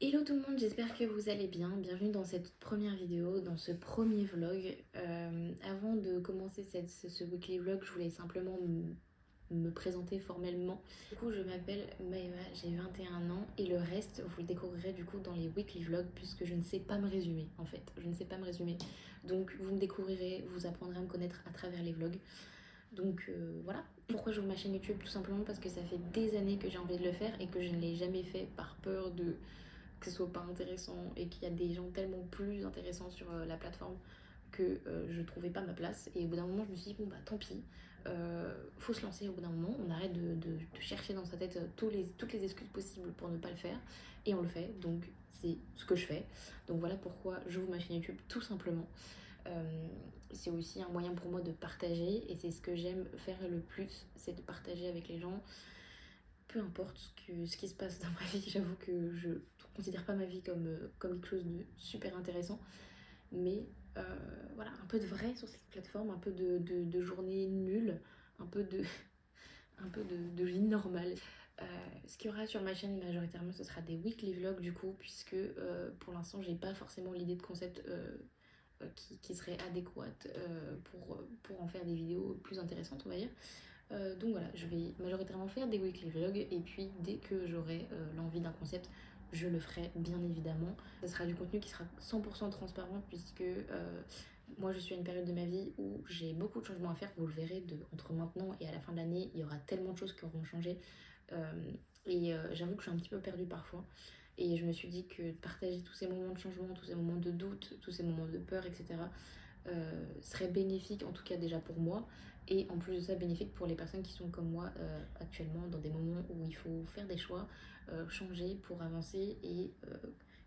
Hello tout le monde, j'espère que vous allez bien. Bienvenue dans cette première vidéo, dans ce premier vlog. Avant de commencer ce weekly vlog, je voulais simplement me présenter formellement. Du coup, je m'appelle Maëva, j'ai 21 ans et le reste, vous le découvrirez du coup dans les weekly vlogs puisque je ne sais pas me résumer en fait. Je ne sais pas me résumer. Donc vous me découvrirez, vous apprendrez à me connaître à travers les vlogs. Donc voilà. Pourquoi j'ouvre ma chaîne YouTube? Tout simplement parce que ça fait des années que j'ai envie de le faire et que je ne l'ai jamais fait par peur de que ce soit pas intéressant et qu'il y a des gens tellement plus intéressants sur la plateforme que je trouvais pas ma place. Et au bout d'un moment, je me suis dit, bon bah tant pis, faut se lancer au bout d'un moment. On arrête de chercher dans sa tête toutes les excuses possibles pour ne pas le faire. Et on le fait, donc c'est ce que je fais. Donc voilà pourquoi j'ouvre ma chaîne YouTube, tout simplement. C'est aussi un moyen pour moi de partager et c'est ce que j'aime faire le plus, c'est de partager avec les gens. Peu importe ce qui se passe dans ma vie, j'avoue que je ne considère pas ma vie comme quelque chose de super intéressant. Mais voilà, un peu de vrai sur cette plateforme, un peu de journée nulle, un peu de vie normale. Ce qu'il y aura sur ma chaîne majoritairement, ce sera des weekly vlogs du coup, puisque pour l'instant, j'ai pas forcément l'idée de concept qui serait adéquate pour en faire des vidéos plus intéressantes, on va dire. Donc voilà, je vais majoritairement faire des weekly vlogs et puis dès que j'aurai l'envie d'un concept, je le ferai bien évidemment. Ce sera du contenu qui sera 100% transparent puisque moi je suis à une période de ma vie où j'ai beaucoup de changements à faire, vous le verrez, entre maintenant et à la fin de l'année, il y aura tellement de choses qui auront changé j'avoue que je suis un petit peu perdue parfois. Et je me suis dit que partager tous ces moments de changement, tous ces moments de doute, tous ces moments de peur, etc. Serait bénéfique, en tout cas déjà pour moi, et en plus de ça bénéfique pour les personnes qui sont comme moi actuellement dans des moments où il faut faire des choix, changer pour avancer et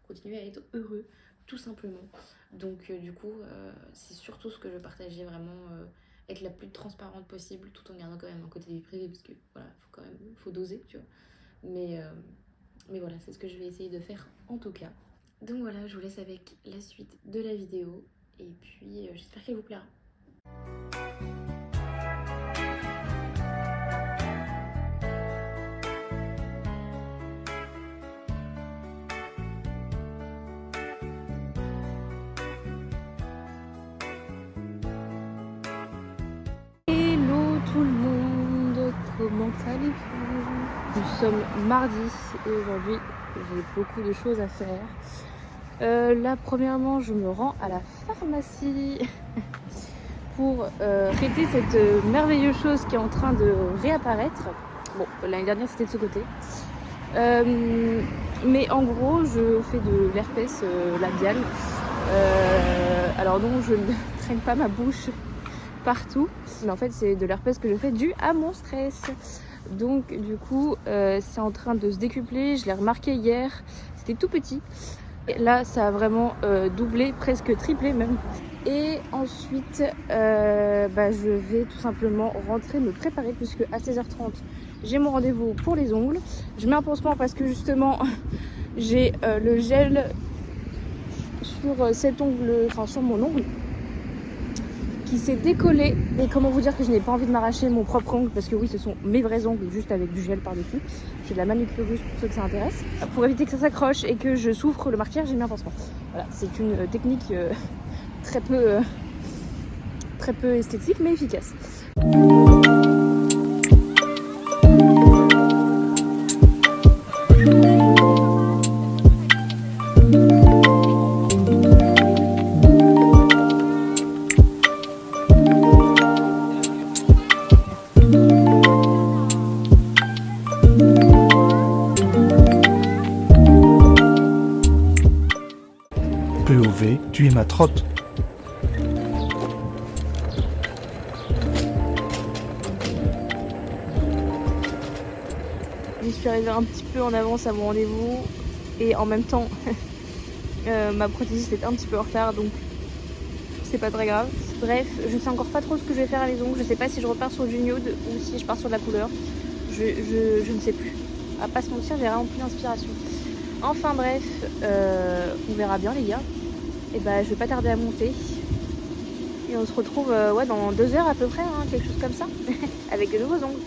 continuer à être heureux tout simplement. Donc du coup c'est surtout ce que je partageais vraiment, être la plus transparente possible tout en gardant quand même un côté vie privée parce que voilà, faut doser, tu vois. Mais, euh, mais voilà, c'est ce que je vais essayer de faire en tout cas. Donc voilà, je vous laisse avec la suite de la vidéo et puis j'espère qu'elle vous plaira. Hello tout le monde, comment allez-vous? Nous sommes mardi et aujourd'hui j'ai beaucoup de choses à faire. Là premièrement je me rends à la pharmacie pour traiter cette merveilleuse chose qui est en train de réapparaître. Bon, l'année dernière c'était de ce côté. Mais en gros je fais de l'herpès labial. Alors non, je ne traîne pas ma bouche partout, mais en fait c'est de l'herpès que je fais dû à mon stress. Donc du coup c'est en train de se décupler. Je l'ai remarqué hier, c'était tout petit et là ça a vraiment doublé, presque triplé même. Et ensuite je vais tout simplement rentrer me préparer puisque à 16h30 j'ai mon rendez-vous pour les ongles. Je mets un pansement parce que justement j'ai le gel sur cet ongle, enfin sur mon ongle qui s'est décollé. Et comment vous dire que je n'ai pas envie de m'arracher mon propre ongle parce que oui, ce sont mes vrais ongles juste avec du gel par-dessus. J'ai de la manucure russe pour ceux que ça intéresse. Pour éviter que ça s'accroche et que je souffre le marquage, j'ai mis un pansement. Voilà, c'est une technique très peu esthétique mais efficace. POV, tu es ma trotte. J'y suis arrivée un petit peu en avance à mon rendez-vous et en même temps ma prothésiste est un petit peu en retard donc c'est pas très grave. Bref, je sais encore pas trop ce que je vais faire à les ongles. Je sais pas si je repars sur du nude ou si je pars sur de la couleur. Je ne sais plus. À pas se mentir, j'ai vraiment plus d'inspiration. Enfin bref, on verra bien les gars. Et bah je vais pas tarder à monter. Et on se retrouve dans 2 heures à peu près, hein, quelque chose comme ça, avec de nouveaux ongles.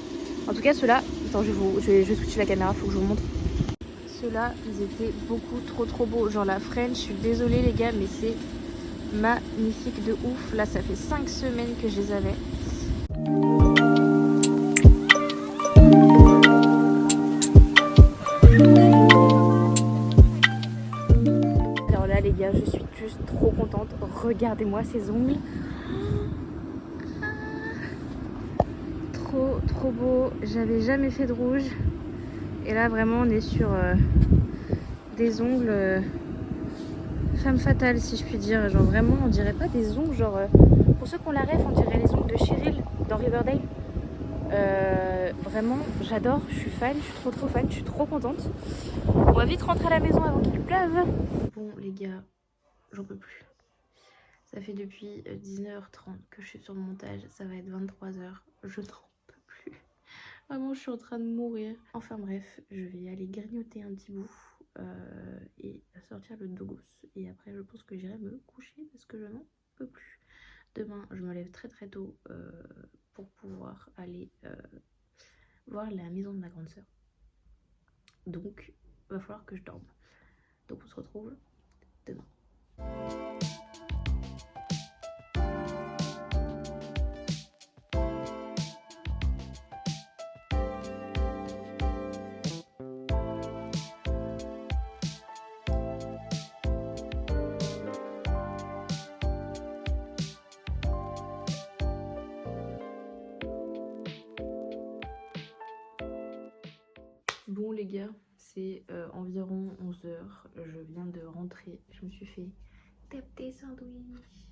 En tout cas ceux-là, attends je vais switcher la caméra, faut que je vous montre. ceux-là, ils étaient beaucoup trop beaux. Genre la French, je suis désolée les gars, mais c'est magnifique de ouf. Là, ça fait 5 semaines que je les avais. Alors là les gars, je suis juste trop contente. Regardez-moi ces ongles. Trop beau. J'avais jamais fait de rouge. Et là vraiment on est sur des ongles femme fatale si je puis dire. Genre vraiment on dirait pas des ongles genre... pour ceux qui ont la ref, on dirait les ongles de Cheryl dans Riverdale. Vraiment j'adore, je suis fan, je suis trop fan, je suis trop contente. On va vite rentrer à la maison avant qu'il pleuve. Bon les gars, j'en peux plus. Ça fait depuis 19h30 que je suis sur le montage, ça va être 23h, je n'en peux plus. Vraiment je suis en train de mourir. Enfin bref, je vais aller grignoter un petit bout et sortir le dogos. Et après je pense que j'irai me coucher parce que je n'en peux plus. Demain je me lève très tôt pour pouvoir aller voir la maison de ma grande sœur. Donc il va falloir que je dorme. Donc on se retrouve demain. Bon les gars, c'est environ 11h, je viens de rentrer, je me suis fait des petits sandwichs.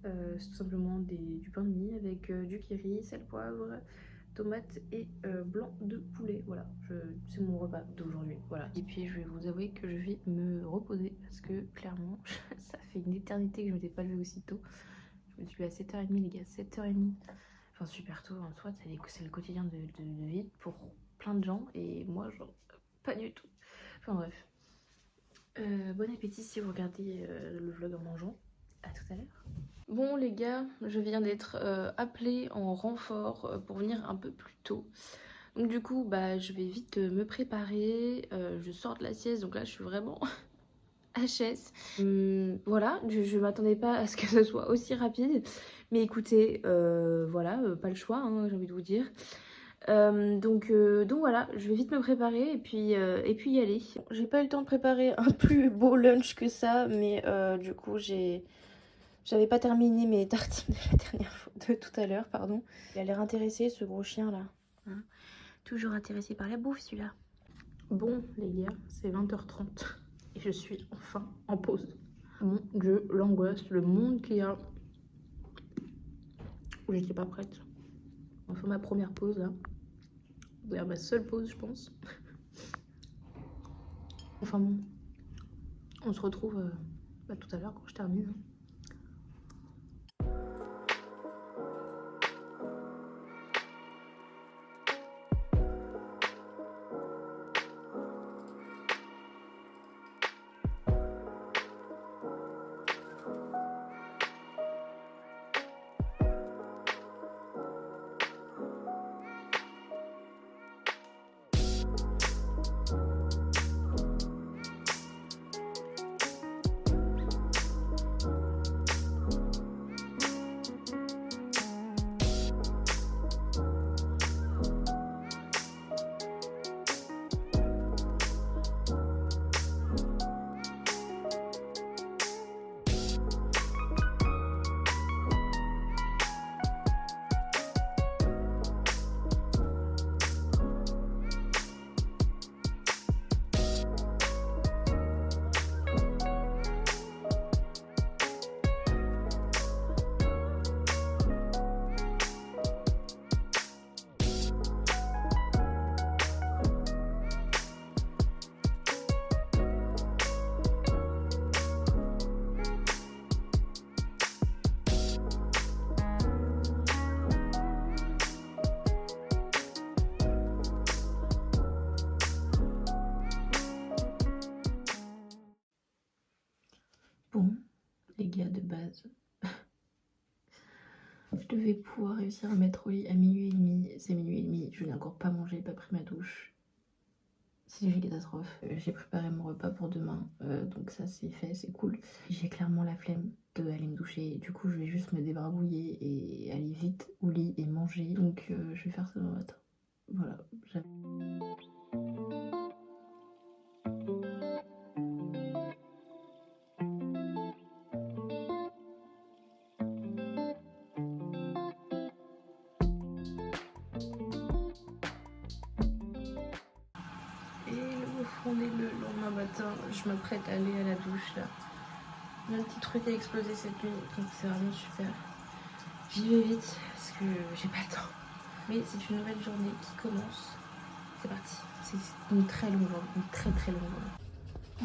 C'est tout simplement du pain de mie avec du curry, sel, poivre, tomate et blanc de poulet. Voilà, c'est mon repas d'aujourd'hui. Voilà. Et puis je vais vous avouer que je vais me reposer parce que clairement, ça fait une éternité que je ne m'étais pas levée aussitôt. Je me suis levée à 7h30 les gars, 7h30. Enfin super tôt en soi, c'est le quotidien de vie pour plein de gens et moi genre pas du tout. Enfin bref. Bon appétit si vous regardez le vlog en mangeant. À tout à l'heure. Bon les gars, je viens d'être appelée en renfort pour venir un peu plus tôt. Donc du coup bah je vais vite me préparer. Je sors de la sieste donc là je suis vraiment HS. Voilà, je m'attendais pas à ce que ce soit aussi rapide. Mais écoutez, voilà, pas le choix, hein, j'ai envie de vous dire. Donc voilà, je vais vite me préparer et puis y aller. J'ai pas eu le temps de préparer un plus beau lunch que ça, mais du coup j'avais pas terminé mes tartines de la dernière fois, de tout à l'heure, pardon. Il a l'air intéressé ce gros chien là. Hein, toujours intéressé par la bouffe celui-là. Bon les gars, c'est 20h30 et je suis enfin en pause. Mon dieu, l'angoisse, le monde qu'il y a. J'étais pas prête. Enfin ma première pause là. D'ailleurs ma seule pause je pense. Enfin bon, on se retrouve tout à l'heure quand je termine. Bon, les gars de base, je devais pouvoir réussir à mettre au lit à 00h30. C'est 00h30, je n'ai encore pas mangé, pas pris ma douche. C'est une catastrophe. J'ai préparé mon repas pour demain, donc ça c'est fait, c'est cool. J'ai clairement la flemme d'aller me doucher, du coup je vais juste me débarbouiller et aller vite au lit et manger. Donc je vais faire ça demain matin. Voilà. On est le lendemain matin, je m'apprête à aller à la douche là. Mon petit truc a explosé cette nuit, donc c'est vraiment super. J'y vais vite parce que j'ai pas le temps. Mais c'est une nouvelle journée qui commence. C'est parti. C'est une très longue journée, une très longue journée.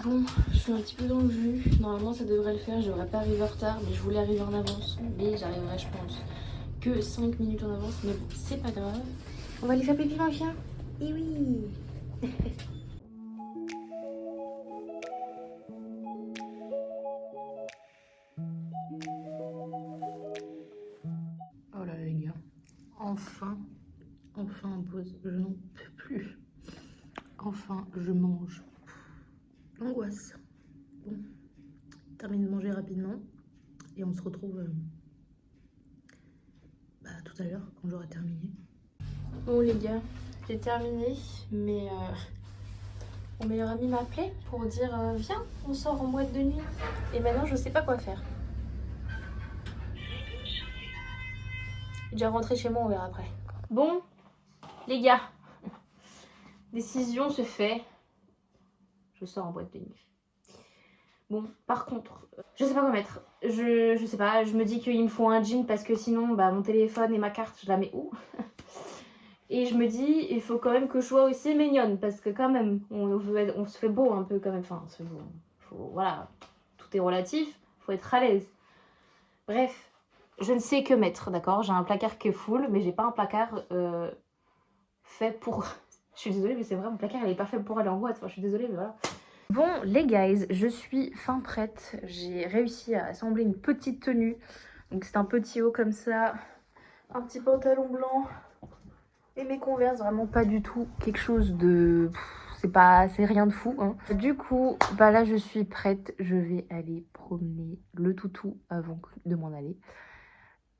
Bon, je suis un petit peu dans le jus. Normalement ça devrait le faire, je devrais pas arriver en retard, mais je voulais arriver en avance. Mais j'arriverai je pense que 5 minutes en avance, mais bon, c'est pas grave. On va aller faire pipi mon chien. Et oui. Oh là les gars, enfin pause, je n'en peux plus. Enfin je mange. L'angoisse. Bon, termine de manger rapidement et on se retrouve tout à l'heure quand j'aurai terminé. Bon les gars, j'ai terminé, mais mon meilleur ami m'a appelé pour dire viens, on sort en boîte de nuit. Et maintenant je sais pas quoi faire. Je vais déjà rentrer chez moi, on verra après. Bon, les gars, décision se fait. Je sors en boîte de nuit. Bon, par contre, je sais pas quoi mettre. Je sais pas, je me dis qu'il me faut un jean parce que sinon, mon téléphone et ma carte, je la mets où? Et je me dis, il faut quand même que je sois aussi mignonne parce que quand même, on se fait beau un peu quand même. Enfin, on se fait beau. Voilà, tout est relatif, faut être à l'aise. Bref, je ne sais que mettre, d'accord? J'ai un placard qui est full, mais j'ai pas un placard fait pour... Je suis désolée, mais c'est vrai, mon placard, il est pas fait pour aller en boîte. Enfin, je suis désolée, mais voilà. Bon, les guys, je suis fin prête. J'ai réussi à assembler une petite tenue. Donc, c'est un petit haut comme ça, un petit pantalon blanc et mes Converse. Vraiment pas du tout quelque chose de... C'est rien de fou, hein. Du coup, là, je suis prête. Je vais aller promener le toutou avant de m'en aller.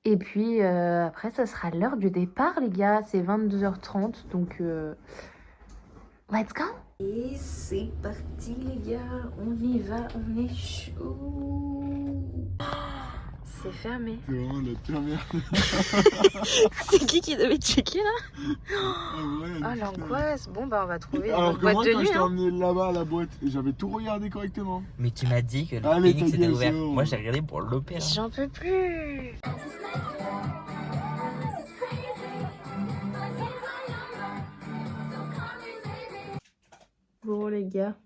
Et puis, après, ça sera l'heure du départ, les gars. C'est 22h30, donc... let's go! Et c'est parti les gars, on y va, on est chaud. C'est fermé. C'est vraiment la pire merde. C'est qui devait checker là? Ah ouais, oh l'angoisse, bon on va trouver alors une que boîte moi, de quand nuit. je t'ai emmené là-bas à la boîte, j'avais tout regardé correctement. Mais tu m'as dit que le Allez, Phoenix t'as était dit, ouvert. c'est bon. Moi j'ai regardé pour l'opéra. J'en peux plus. Bon les gars,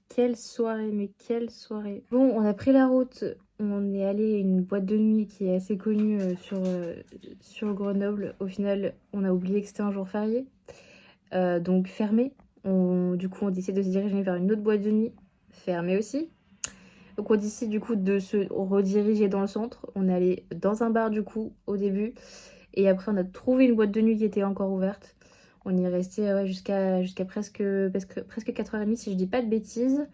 quelle soirée, mais quelle soirée. Bon, on a pris la route, on est allé à une boîte de nuit qui est assez connue sur Grenoble. Au final, on a oublié que c'était un jour férié, donc fermé. Du coup, on décide de se diriger vers une autre boîte de nuit, fermée aussi. Donc on décide du coup de se rediriger dans le centre. On est allé dans un bar du coup au début, et après on a trouvé une boîte de nuit qui était encore ouverte. On y est resté jusqu'à presque 4h30 si je dis pas de bêtises.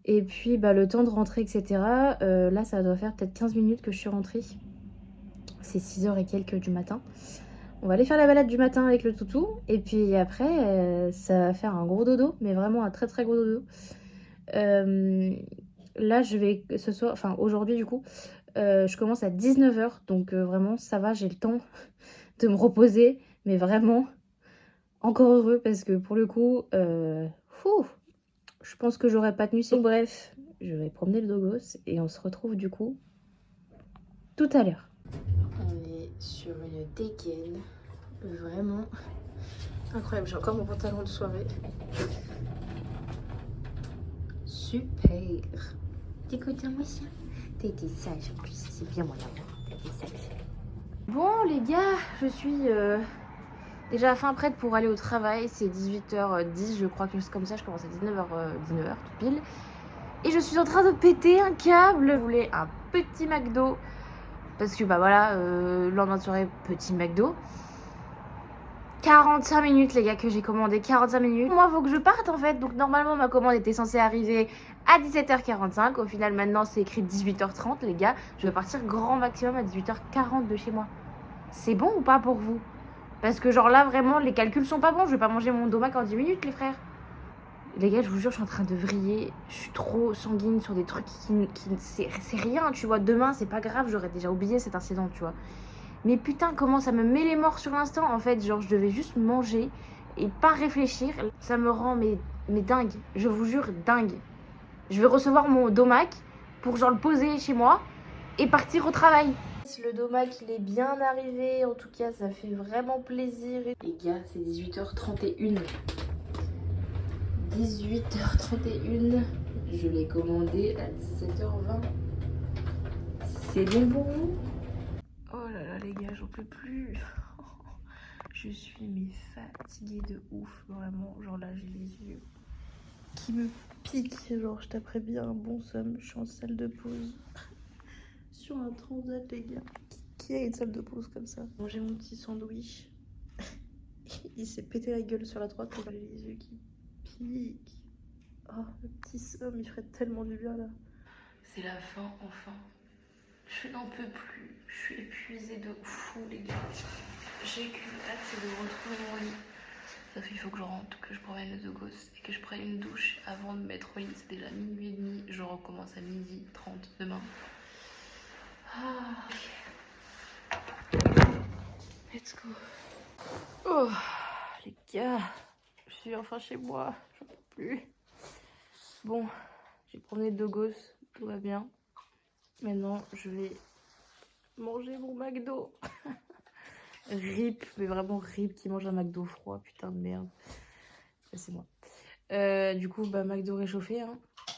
Et puis le temps de rentrer, etc. Là ça doit faire peut-être 15 minutes que je suis rentrée. C'est 6h et quelques du matin. On va aller faire la balade du matin avec le toutou. Et puis après ça va faire un gros dodo. Mais vraiment un très gros dodo. Là je vais aujourd'hui du coup je commence à 19h. Donc vraiment ça va, j'ai le temps de me reposer. Mais vraiment... encore heureux parce que pour le coup, je pense que j'aurais pas tenu. Donc bref, je vais promener le dogos et on se retrouve du coup tout à l'heure. On est sur une dégaine, vraiment incroyable. J'ai encore mon pantalon de soirée. Super. T'écoutes moi ça? T'as été sage en plus, c'est bien mon amour. T'as été sage. Bon les gars, je suis... déjà fin prête pour aller au travail, c'est 18h10 je crois, quelque chose comme ça, je commence à 19h tout pile. Et je suis en train de péter un câble. Je voulais un petit McDo, parce que le lendemain de soirée, petit McDo. 45 minutes les gars que j'ai commandé, 45 minutes. Moi faut que je parte en fait, donc normalement ma commande était censée arriver à 17h45. Au final maintenant c'est écrit 18h30 les gars. Je vais partir grand maximum à 18h40 de chez moi. C'est bon ou pas pour vous? Parce que genre là vraiment les calculs sont pas bons. Je vais pas manger mon domac en 10 minutes les frères. Les gars je vous jure je suis en train de vriller. Je suis trop sanguine sur des trucs qui c'est rien tu vois. Demain c'est pas grave, j'aurais déjà oublié cet incident tu vois. Mais putain, comment ça me met les morts sur l'instant. En fait, genre, je devais juste manger et pas réfléchir. Ça me rend, mais dingue. Je vous jure, dingue. Je vais recevoir mon domac pour, genre, le poser chez moi et partir au travail. Le domac, il est bien arrivé. En tout cas, ça fait vraiment plaisir. Les gars, c'est 18h31. 18h31. Je l'ai commandé à 17h20. C'est bon pour vous? Oh là là les gars, j'en peux plus. Je suis mais fatiguée de ouf, vraiment. Genre là, j'ai les yeux qui me piquent. Genre, je taperais bien un bon somme. Je suis en salle de pause. Sur un transat, les gars. Qui a une salle de pause comme ça? Manger mon petit sandwich. Il s'est pété la gueule sur la droite. J'ai les yeux qui piquent. Oh, le petit somme, il ferait tellement du bien là. C'est la fin, enfin. Je n'en peux plus, je suis épuisée de fou les gars. J'ai qu'une hâte, c'est de retrouver mon lit. Sauf qu'il faut que je rentre, que je promène les deux gosses et que je prenne une douche avant de me mettre au lit. C'est déjà minuit et demi, je recommence à 12h30 demain. Ah, ok. Let's go. Oh, les gars, je suis enfin chez moi, j'en peux plus. Bon, j'ai promené les deux gosses, tout va bien. Maintenant, je vais manger mon McDo. Rip, mais vraiment Rip qui mange un McDo froid, putain de merde. Ça, c'est moi. Du coup, bah, McDo réchauffé. Hein.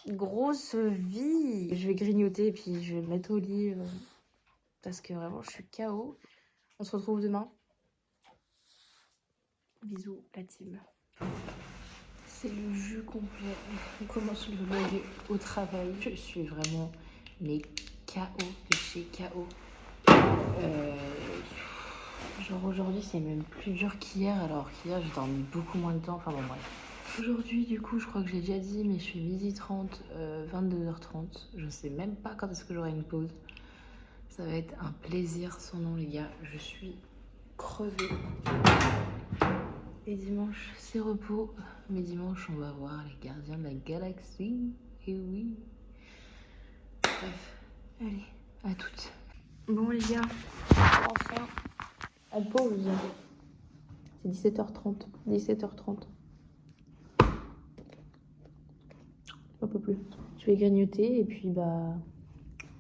Grosse vie. Je vais grignoter et puis je vais me mettre au lit. Parce que vraiment, je suis KO. On se retrouve demain. Bisous, la team. C'est le jus complet. On commence le vlog au travail. Je suis vraiment... mais KO de chez KO. Genre aujourd'hui c'est même plus dur qu'hier, alors qu'hier j'ai dormi beaucoup moins de temps, enfin bon bref. Aujourd'hui du coup je crois que je l'ai déjà dit mais je suis 12h30, 22h30. Je sais même pas quand est-ce que j'aurai une pause. Ça va être un plaisir sans nom les gars, je suis crevée. Et dimanche c'est repos, mais dimanche on va voir les gardiens de la galaxie, et oui. Bref, allez, à toutes. Bon les gars, enfin, en pause. C'est 17h30, 17h30. Un peu plus. Je vais grignoter et puis bah,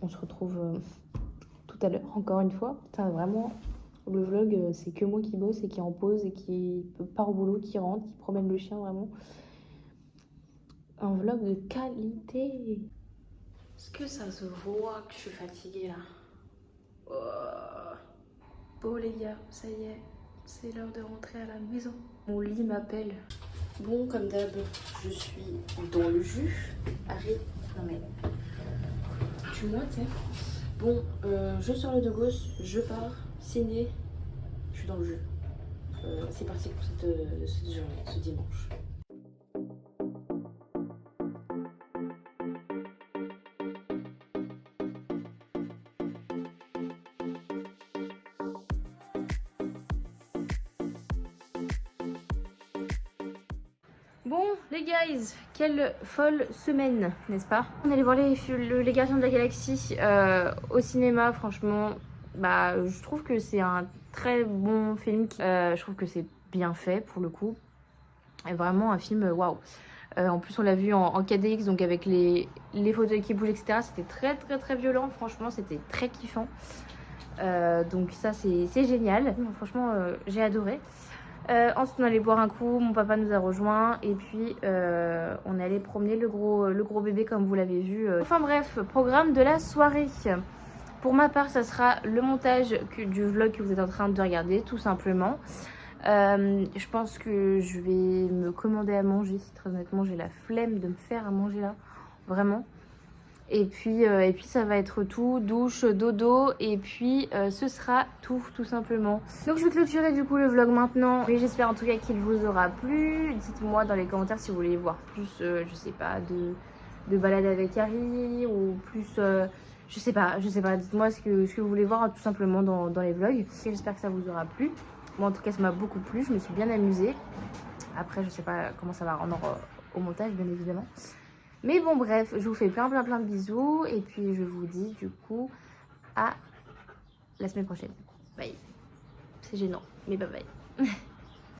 on se retrouve tout à l'heure, encore une fois. Putain, vraiment, le vlog, c'est que moi qui bosse et qui est en pause et qui part au boulot, qui rentre, qui promène le chien, vraiment. Un vlog de qualité. Est-ce que ça se voit que je suis fatiguée là? Oh. Bon les gars, ça y est, c'est l'heure de rentrer à la maison. Mon lit m'appelle. Bon, comme d'hab, je suis dans le jus. Arrête, non mais... Tu moi, tu sais. Bon, je sors les deux gosses, je pars, signé. Je suis dans le jus. C'est parti pour cette journée, ce dimanche. Bon, les guys, quelle folle semaine, n'est-ce pas? On allait voir les Gardiens de la Galaxie au cinéma, franchement. Bah, je trouve que c'est un très bon film. Je trouve que c'est bien fait, pour le coup. Et vraiment un film, waouh. En plus, on l'a vu en 4DX, donc avec les fauteuils qui bougent, etc. C'était très, très, très violent. Franchement, c'était très kiffant. Donc ça, c'est génial. Franchement, j'ai adoré. Ensuite on allait boire un coup, mon papa nous a rejoints et puis on allait promener le gros bébé comme vous l'avez vu. Enfin bref, programme de la soirée. Pour ma part ça sera le montage du vlog que vous êtes en train de regarder tout simplement. Je pense que je vais me commander à manger. Très honnêtement j'ai la flemme de me faire à manger là, vraiment. Et puis ça va être tout, douche, dodo, et puis ce sera tout simplement. Donc je vais clôturer du coup le vlog maintenant. Et j'espère en tout cas qu'il vous aura plu. Dites-moi dans les commentaires si vous voulez voir plus, je sais pas, de balade avec Harry ou plus, je sais pas. Dites-moi ce que vous voulez voir tout simplement dans les vlogs. J'espère que ça vous aura plu. Moi en tout cas ça m'a beaucoup plu, je me suis bien amusée. Après je sais pas comment ça va rendre au montage bien évidemment. Mais bon bref, je vous fais plein de bisous et puis je vous dis du coup à la semaine prochaine. Bye. C'est gênant, mais bye bye.